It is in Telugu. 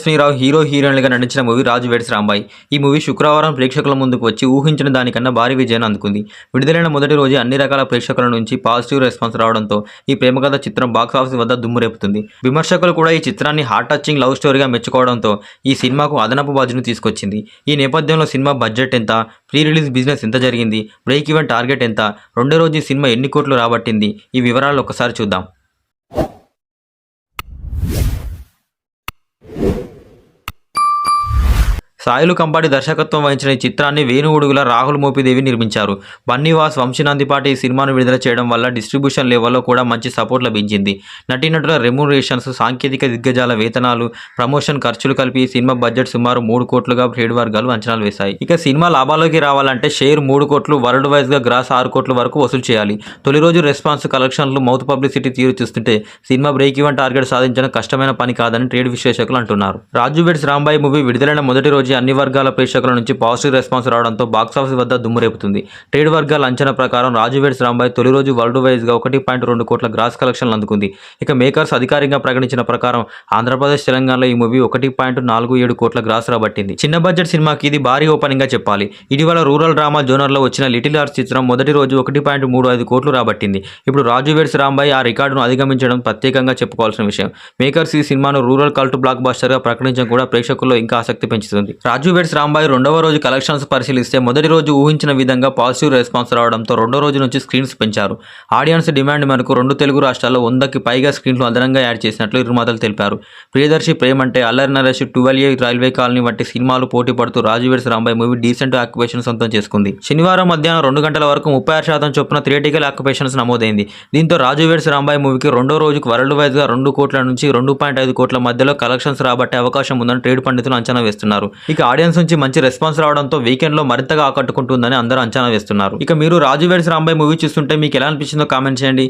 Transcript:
శ్రీరావు హీరో హీరోయిన్లుగా నటించిన మూవీ రాజు వెడ్స్ రాంబాయ్. ఈ మూవీ శుక్రవారం ప్రేక్షకుల ముందుకు వచ్చి ఊహించిన దానికన్నా భారీ విజయాన్ని అందుకుంది. విడుదలైన మొదటి రోజే అన్ని రకాల ప్రేక్షకుల నుంచి పాజిటివ్ రెస్పాన్స్ రావడంతో ఈ ప్రేమకథ చిత్రం బాక్సాఫీస్ వద్ద దుమ్ము రేపుతుంది. విమర్శకులు కూడా ఈ చిత్రాన్ని హార్ట్ టచింగ్ లవ్ స్టోరీగా మెచ్చుకోవడంతో ఈ సినిమాకు అదనపు బజ్ను తీసుకొచ్చింది. ఈ నేపథ్యంలో సినిమా బడ్జెట్ ఎంత, ప్రీ రిలీజ్ బిజినెస్ ఎంత జరిగింది, బ్రేక్ ఈవెన్ టార్గెట్ ఎంత, రెండో రోజు ఈ సినిమా ఎన్ని కోట్లు రాబట్టింది, ఈ వివరాలు ఒకసారి చూద్దాం. సాయిలు కంపాటి దర్శకత్వం వహించిన ఈ చిత్రాన్ని వేణు ఉడుగుల రాహుల్ మోపిదేవి నిర్మించారు. బన్నీవాస్, వంశీనందిపాటి ఈ సినిమాను విడుదల చేయడం వల్ల డిస్ట్రిబ్యూషన్ లెవెల్లో కూడా మంచి సపోర్ట్ లభించింది. నటీనటుల రెమ్యూనరేషన్స్, సాంకేతిక దిగ్గజాల వేతనాలు, ప్రమోషన్ ఖర్చులు కలిపి ఈ సినిమా బడ్జెట్ సుమారు 3 కోట్లుగా ట్రేడ్ వర్గాలు అంచనాలు వేశాయి. ఇక సినిమా లాభాల్లోకి రావాలంటే షేర్ 3 కోట్లు, వరల్డ్ వైజ్గా గ్రాస్ 6 కోట్ల వరకు వసూలు చేయాలి. తొలి రోజు రెస్పాన్స్, కలెక్షన్లు, మౌత్ పబ్లిసిటీ తీరు చూస్తుంటే సినిమా బ్రేక్ ఈవెన్ టార్గెట్ సాధించడం కష్టమైన పని కాదని ట్రేడ్ విశ్లేషకులు అంటున్నారు. రాజు వెడ్స్ రాంబాయ్ మూవీ విడుదలైన మొదటి రోజు అన్ని వర్గాల ప్రేక్షకుల నుంచి పాజిటివ్ రెస్పాన్స్ రావడంతో బాక్సాఫీస్ వద్ద దుమ్ము రేపుతుంది. ట్రేడ్ వర్గాల అంచనా ప్రకారం రాజు వెడ్స్ రాంబాయ్ తొలి రోజు వరల్డ్ వైజ్గా 1.2 కోట్ల గ్రాస్ కలెక్షన్లు అందుకుంది. ఇక మేకర్స్ అధికారికంగా ప్రకటించిన ప్రకారం ఆంధ్రప్రదేశ్, తెలంగాణలో ఈ మూవీ 1.47 కోట్ల గ్రాస్ రాబట్టింది. చిన్న బడ్జెట్ సినిమాకి ఇది భారీ ఓపెనింగ్ గా చెప్పాలి. ఇటీవల రూరల్ డ్రామా జోనర్లో వచ్చిన లిటిల్ ఆర్ట్స్ చిత్రం మొదటి రోజు 1.35 కోట్లు రాబట్టింది. ఇప్పుడు రాజు వెడ్స్ రాంబాయ్ ఆ రికార్డును అధిగమించడం ప్రత్యేకంగా చెప్పుకోవాల్సిన విషయం. మేకర్స్ ఈ సినిమాను రూరల్ కల్ట్ బ్లాక్ బస్టర్ గా ప్రకటించడం కూడా ప్రేక్షకుల్లో ఇంకా ఆసక్తి పెంచుతుంది. రాజు వెడ్స్ రాంబాయ్ రెండవ రోజు కలెక్షన్స్ పరిశీలిస్తే మొదటి రోజు ఊహించిన విధంగా పాజిటివ్ రెస్పాన్స్ రావడంతో రెండో రోజు నుంచి స్క్రీన్స్ పెంచారు. ఆడియన్స్ డిమాండ్ మేరకు 2 తెలుగు రాష్ట్రాల్లో 100కి పైగా స్క్రీన్లు అదనంగా యాడ్ చేసినట్లు నిర్మాతలు తెలిపారు. ప్రియదర్శి, ప్రేమంటే, Allari Naresh, 12A, railway colony వంటి సినిమాలు పోటీ పడుతూ Raju weds Rambai movie decent occupation సొంతం చేసుకుంది. శనివారం మధ్యాహ్నం 2 గంటల వరకు 36% చొప్పున థియేటికల్ ఆక్యుపేషన్స్ నమోదైంది. దీంతో రాజు వెడ్స్ రాంబాయ్ మూవీకి రెండో రోజుకు వరల్డ్ వైజ్గా 2 కోట్ల నుంచి 2.5 కోట్ల మధ్యలో కలెక్షన్స్ రాబట్టే అవకాశం ఉందని ట్రేడ్ పండితులు అంచనా వేస్తున్నారు. ఇక ఆడియన్స్ నుంచి మంచి రెస్పాన్స్ రావడంతో వీకెండ్లో మరింతగా ఆకట్టుకుంటుందని అందరూ అంచనా వేస్తున్నారు. ఇక మీరు రాజు వెడ్స్ రాంబాయ్ మూవీ చూస్తుంటే మీకు ఎలా అనిపించిందో కామెంట్ చేయండి.